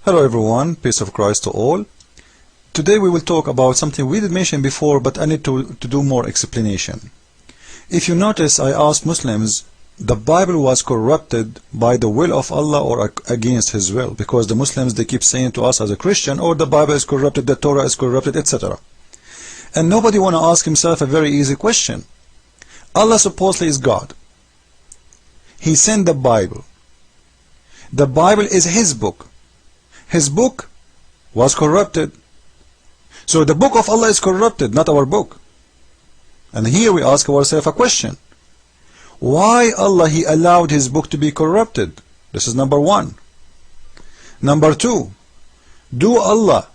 Hello everyone, peace of Christ to all. Today we will talk about something we did mention before, but I need to do more explanation. If you notice, I asked Muslims, the Bible was corrupted by the will of Allah or against His will, because the Muslims, they keep saying to us as a Christian, oh, the Bible is corrupted, the Torah is corrupted, etc. And nobody want to ask himself a very easy question. Allah supposedly is God. He sent the Bible. The Bible is His book. His book was corrupted. So the book of Allah is corrupted, not our book. And here we ask ourselves a question. Why Allah He allowed His book to be corrupted? This is number one. Number two, do Allah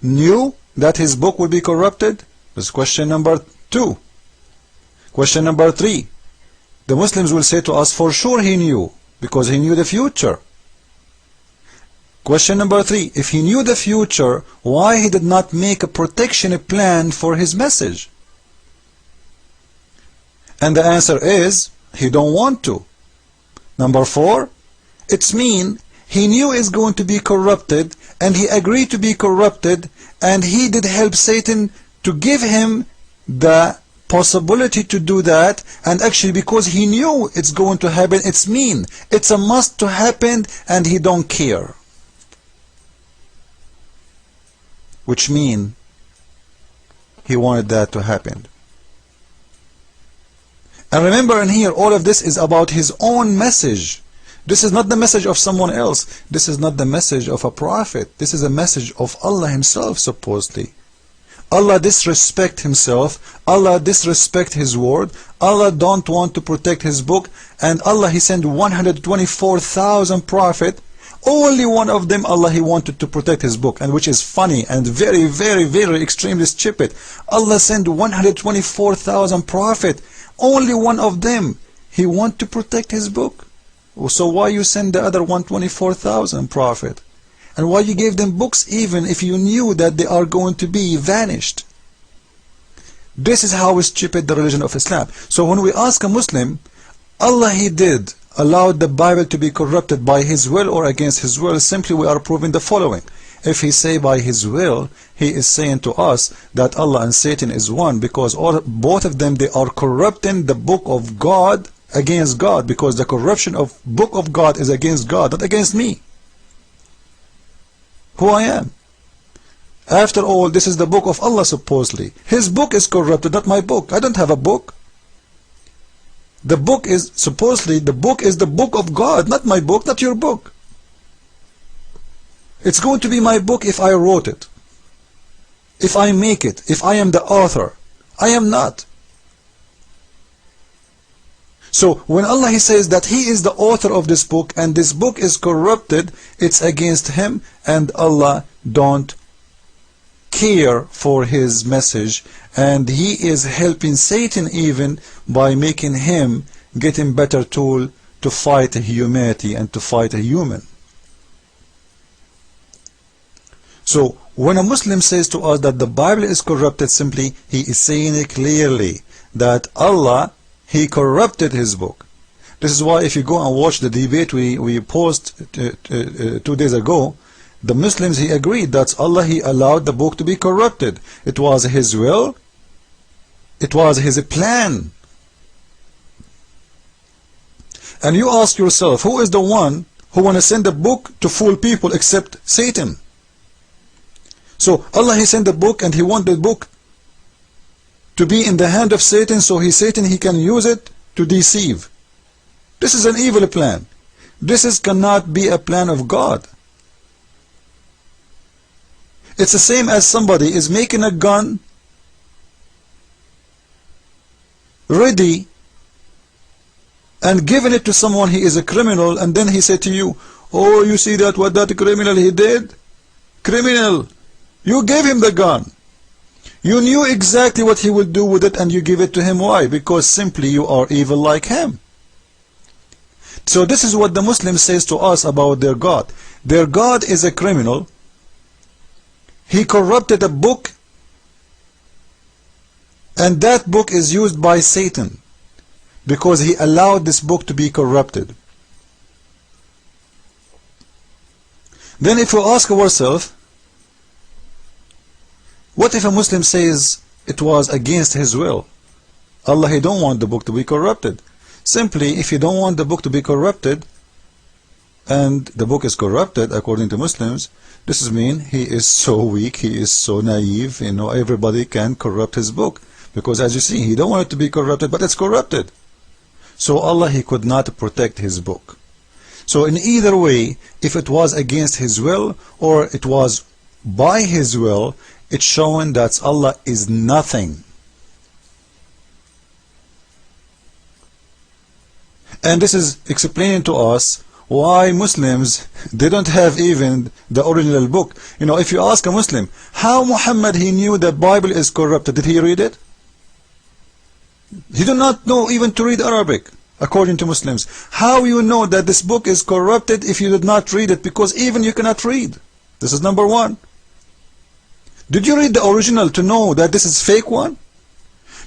knew that His book would be corrupted? This is question number two. Question number three, the Muslims will say to us, for sure He knew, because He knew the future. Question number three, if He knew the future, why He did not make a protection plan for His message? And the answer is, He don't want to. Number four, it's mean He knew it's going to be corrupted, and He agreed to be corrupted, and He did help Satan to give him the possibility to do that, and actually because He knew it's going to happen, it's mean it's a must to happen, and He don't care. Which mean He wanted that to happen. And remember, in here, all of this is about His own message. This is not the message of someone else. This is not the message of a prophet. This is a message of Allah Himself, supposedly. Allah disrespect Himself. Allah disrespect His word. Allah don't want to protect His book. And Allah, He sent 124,000 prophets. Only one of them, Allah, He wanted to protect His book, and which is funny and very, very, very extremely stupid. Allah sent 124,000 prophets. Only one of them, He want to protect His book. So why you send the other 124,000 prophets? And why you gave them books even if you knew that they are going to be vanished? This is how stupid the religion of Islam. So when we ask a Muslim, Allah He did allowed the Bible to be corrupted by His will or against His will, simply we are proving the following. If He say by His will, He is saying to us that Allah and Satan is one, because both of them, they are corrupting the book of God against God, because the corruption of book of God is against God, not against me, who I am. After all, this is the book of Allah supposedly. His book is corrupted, not my book. I don't have a book. The book is, supposedly, the book is the book of God, not my book, not your book. It's going to be my book if I wrote it, if I make it, if I am the author. I am not. So when Allah He says that He is the author of this book and this book is corrupted, it's against Him, and Allah don't care for His message, and He is helping Satan even by making him getting better tool to fight humanity and to fight a human. So when a Muslim says to us that the Bible is corrupted, simply he is saying it clearly that Allah, He corrupted His book. This is why if you go and watch the debate we posted 2 days ago, the Muslims, he agreed that Allah, He allowed the book to be corrupted. It was His will. It was His plan. And you ask yourself, who is the one who want to send a book to fool people except Satan? So Allah, He sent the book, and He want the book to be in the hand of Satan, so Satan he can use it to deceive. This is an evil plan. This cannot be a plan of God. It's the same as somebody is making a gun ready and giving it to someone, he is a criminal, and then he said to you, oh, you see that what that criminal he did? Criminal, you gave him the gun. You knew exactly what he would do with it, and you give it to him. Why? Because simply you are evil like him. So this is what the Muslim says to us about their God. Their God is a criminal. He corrupted a book, and that book is used by Satan because he allowed this book to be corrupted. Then if we ask ourselves, what if a Muslim says it was against his will? Allah, He don't want the book to be corrupted. Simply, if you don't want the book to be corrupted, and the book is corrupted according to Muslims, this is mean he is so weak, he is so naive, everybody can corrupt his book. Because as you see, he don't want it to be corrupted, but it's corrupted. So Allah, He could not protect His book. So in either way, if it was against His will or it was by His will, it's showing that Allah is nothing. And this is explaining to us why Muslims, they don't have even the original book. If you ask a Muslim, how Muhammad he knew the Bible is corrupted, did he read it? He do not know even to read Arabic, according to Muslims. How you know that this book is corrupted if you did not read it? Because even you cannot read. This is number one. Did you read the original to know that this is fake one?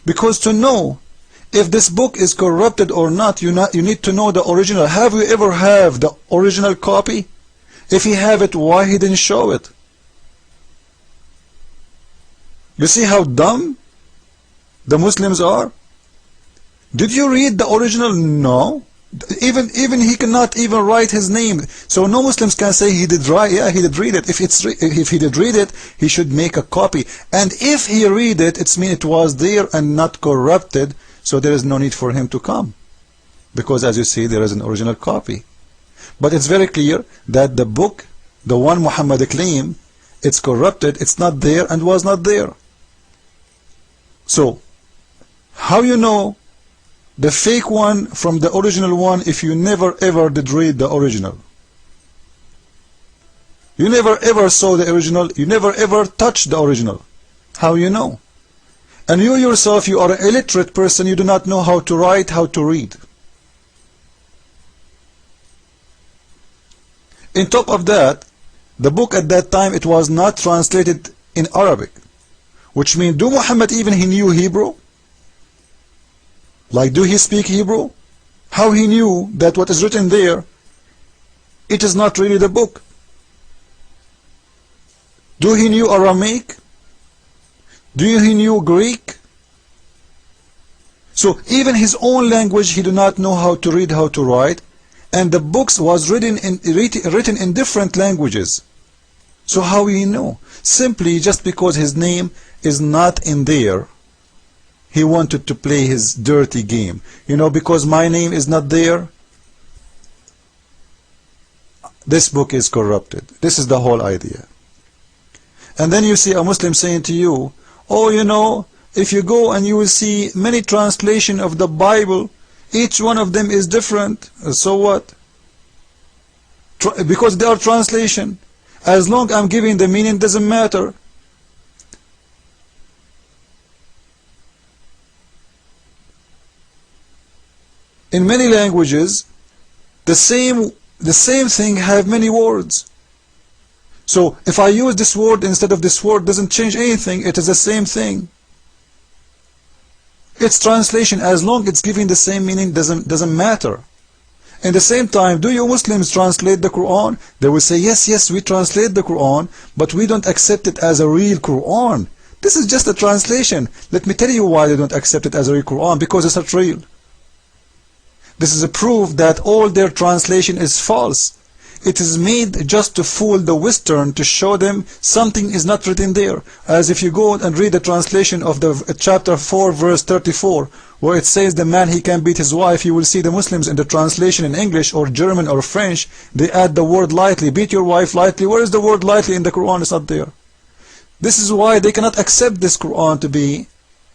Because to know if this book is corrupted or not, you need to know the original. Have you ever have the original copy? If he have it, why he didn't show it? You see how dumb the Muslims are? Did you read the original? No. Even he cannot even write his name. So no Muslims can say he did write. Yeah, he did read it. If he did read it, he should make a copy. And if he read it, it's mean it was there and not corrupted. So there is no need for him to come, because as you see, there is an original copy. But it's very clear that the book, the one Muhammad claimed, it's corrupted, it's not there and was not there. So how you know the fake one from the original one if you never ever did read the original? You never ever saw the original, you never ever touched the original. How you know? And you yourself, you are an illiterate person, you do not know how to write, how to read. In top of that, the book at that time, it was not translated in Arabic. Which means, do Muhammad even he knew Hebrew? Like, do he speak Hebrew? How he knew that what is written there, it is not really the book? Do he knew Aramaic? Do he knew Greek? So even his own language he do not know how to read, how to write, and the books was written in different languages. So how he know? Simply just because his name is not in there, he wanted to play his dirty game. Because my name is not there, this book is corrupted. This is the whole idea. And then you see a Muslim saying to you, oh, if you go and you will see many translations of the Bible, each one of them is different. So what? Because they are translation. As long as I'm giving the meaning, doesn't matter. In many languages, the same thing have many words. So if I use this word instead of this word, doesn't change anything. It is the same thing. It's translation. As long as it's giving the same meaning, doesn't matter. In the same time, do you Muslims translate the Quran? They will say, yes, we translate the Quran, but we don't accept it as a real Quran. This is just a translation. Let me tell you why they don't accept it as a real Quran. Because it's not real. This is a proof that all their translation is false. It is made just to fool the Western, to show them something is not written there. As if you go and read the translation of the chapter 4 verse 34, where it says the man he can beat his wife, you will see the Muslims in the translation in English or German or French, they add the word lightly, beat your wife lightly. Where is the word lightly in the Quran? It's not there. This is why they cannot accept this Quran to be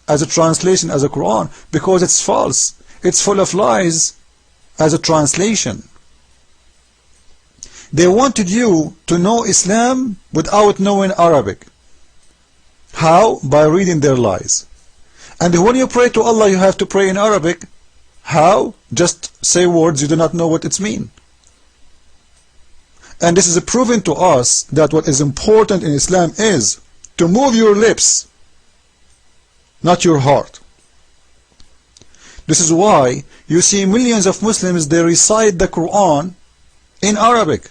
as a translation, as a Quran, because it's false. It's full of lies as a translation. They wanted you to know Islam without knowing Arabic. How? By reading their lies. And when you pray to Allah, you have to pray in Arabic. How? Just say words you do not know what it's mean. And this is proven to us that what is important in Islam is to move your lips, not your heart. This is why you see millions of Muslims, they recite the Quran in Arabic,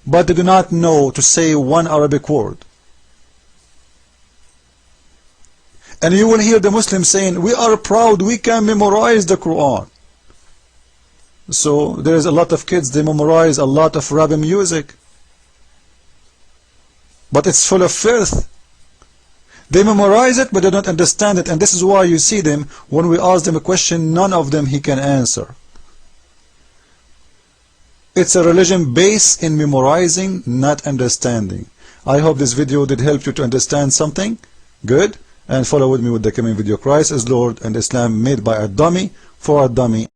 but they do not know to say one Arabic word. And you will hear the Muslims saying, we are proud, we can memorize the Quran. So there is a lot of kids, they memorize a lot of rap music, but it's full of filth. They memorize it, but they don't understand it, and this is why you see them, when we ask them a question, none of them he can answer. It's a religion based in memorizing, not understanding. I hope this video did help you to understand something good, and follow with me with the coming video. Christ is Lord, and Islam made by a dummy for a dummy.